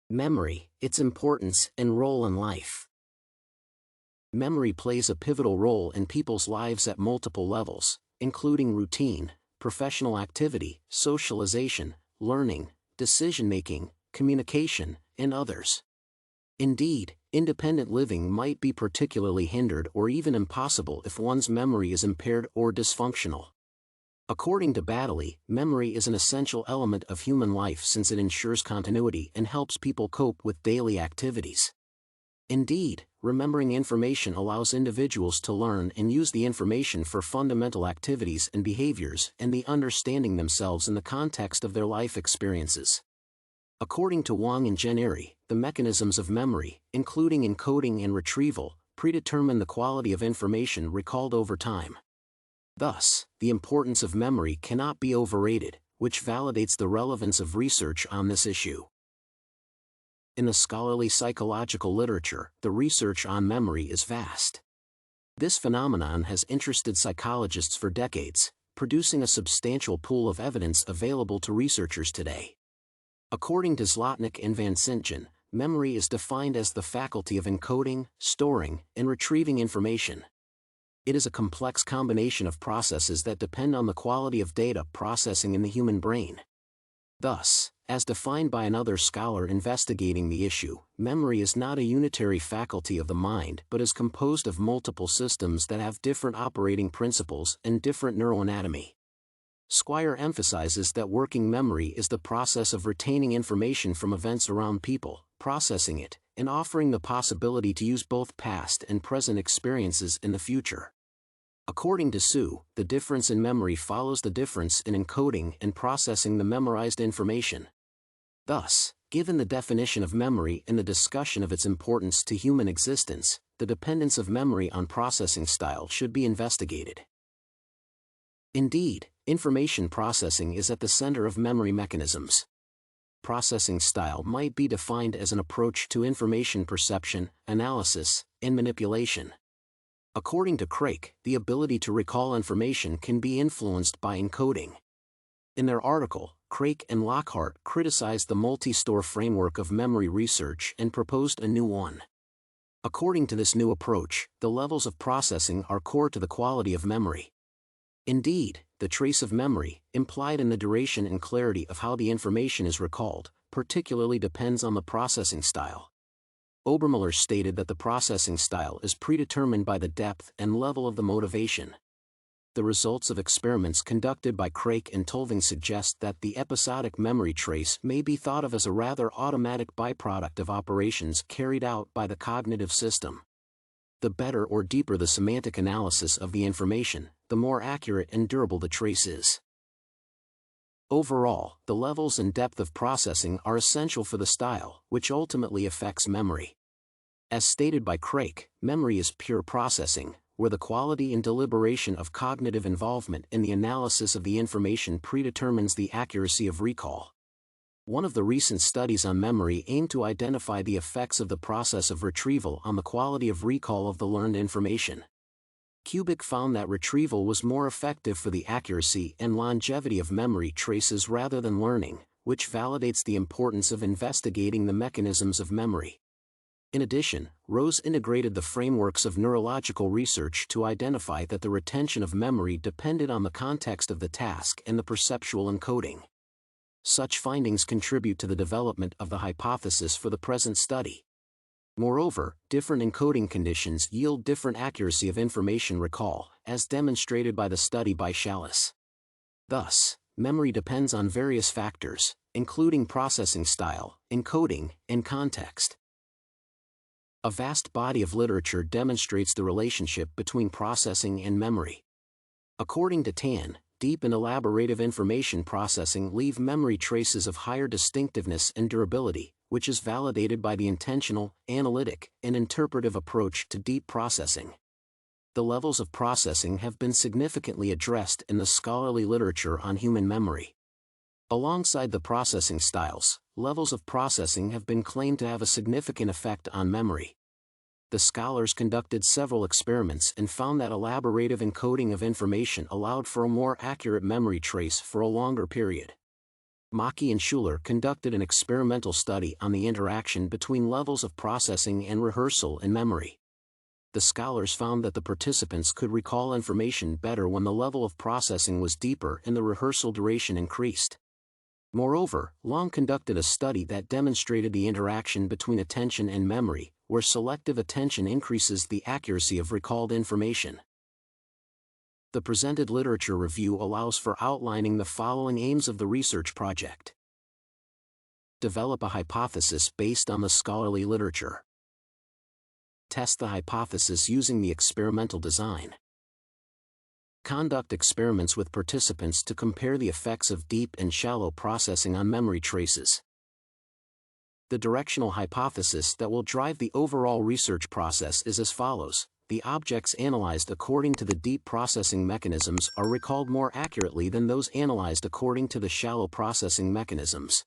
Memory, its importance and role in life. Memory plays a pivotal role in people's lives at multiple levels, including routine, professional activity, socialization, learning, decision-making, communication, and others. Indeed, independent living might be particularly hindered or even impossible if one's memory is impaired or dysfunctional. According to Baddeley, memory is an essential element of human life since it ensures continuity and helps people cope with daily activities. Indeed, remembering information allows individuals to learn and use the information for fundamental activities and behaviors and the understanding themselves in the context of their life experiences. According to Wang and Jennery, the mechanisms of memory, including encoding and retrieval, predetermine the quality of information recalled over time. Thus, the importance of memory cannot be overrated, which validates the relevance of research on this issue. In the scholarly psychological literature, the research on memory is vast. This phenomenon has interested psychologists for decades, producing a substantial pool of evidence available to researchers today. According to Zlotnick and Van Sintgen, memory is defined as the faculty of encoding, storing, and retrieving information. It is a complex combination of processes that depend on the quality of data processing in the human brain. Thus, as defined by another scholar investigating the issue, memory is not a unitary faculty of the mind but is composed of multiple systems that have different operating principles and different neuroanatomy. Squire emphasizes that working memory is the process of retaining information from events around people, processing it, and offering the possibility to use both past and present experiences in the future. According to Su, the difference in memory follows the difference in encoding and processing the memorized information. Thus, given the definition of memory and the discussion of its importance to human existence, the dependence of memory on processing style should be investigated. Indeed, information processing is at the center of memory mechanisms. Processing style might be defined as an approach to information perception, analysis, and manipulation. According to Craik, the ability to recall information can be influenced by encoding. In their article, Craik and Lockhart criticized the multi-store framework of memory research and proposed a new one. According to this new approach, the levels of processing are core to the quality of memory. Indeed, the trace of memory, implied in the duration and clarity of how the information is recalled, particularly depends on the processing style. Obermüller stated that the processing style is predetermined by the depth and level of the motivation. The results of experiments conducted by Craik and Tulving suggest that the episodic memory trace may be thought of as a rather automatic byproduct of operations carried out by the cognitive system. The better or deeper the semantic analysis of the information, the more accurate and durable the trace is. Overall, the levels and depth of processing are essential for the style, which ultimately affects memory. As stated by Craik, memory is pure processing, where the quality and deliberation of cognitive involvement in the analysis of the information predetermines the accuracy of recall. One of the recent studies on memory aimed to identify the effects of the process of retrieval on the quality of recall of the learned information. Kubik found that retrieval was more effective for the accuracy and longevity of memory traces rather than learning, which validates the importance of investigating the mechanisms of memory. In addition, Rose integrated the frameworks of neurological research to identify that the retention of memory depended on the context of the task and the perceptual encoding. Such findings contribute to the development of the hypothesis for the present study. Moreover, different encoding conditions yield different accuracy of information recall, as demonstrated by the study by Challis. Thus, memory depends on various factors, including processing style, encoding, and context. A vast body of literature demonstrates the relationship between processing and memory. According to Tan, deep and elaborative information processing leave memory traces of higher distinctiveness and durability, which is validated by the intentional, analytic, and interpretive approach to deep processing. The levels of processing have been significantly addressed in the scholarly literature on human memory. Alongside the processing styles, levels of processing have been claimed to have a significant effect on memory. The scholars conducted several experiments and found that elaborative encoding of information allowed for a more accurate memory trace for a longer period. Maki and Schuler conducted an experimental study on the interaction between levels of processing and rehearsal in memory. The scholars found that the participants could recall information better when the level of processing was deeper and the rehearsal duration increased. Moreover, Long conducted a study that demonstrated the interaction between attention and memory, where selective attention increases the accuracy of recalled information. The presented literature review allows for outlining the following aims of the research project. Develop a hypothesis based on the scholarly literature. Test the hypothesis using the experimental design. Conduct experiments with participants to compare the effects of deep and shallow processing on memory traces. The directional hypothesis that will drive the overall research process is as follows. The objects analyzed according to the deep processing mechanisms are recalled more accurately than those analyzed according to the shallow processing mechanisms.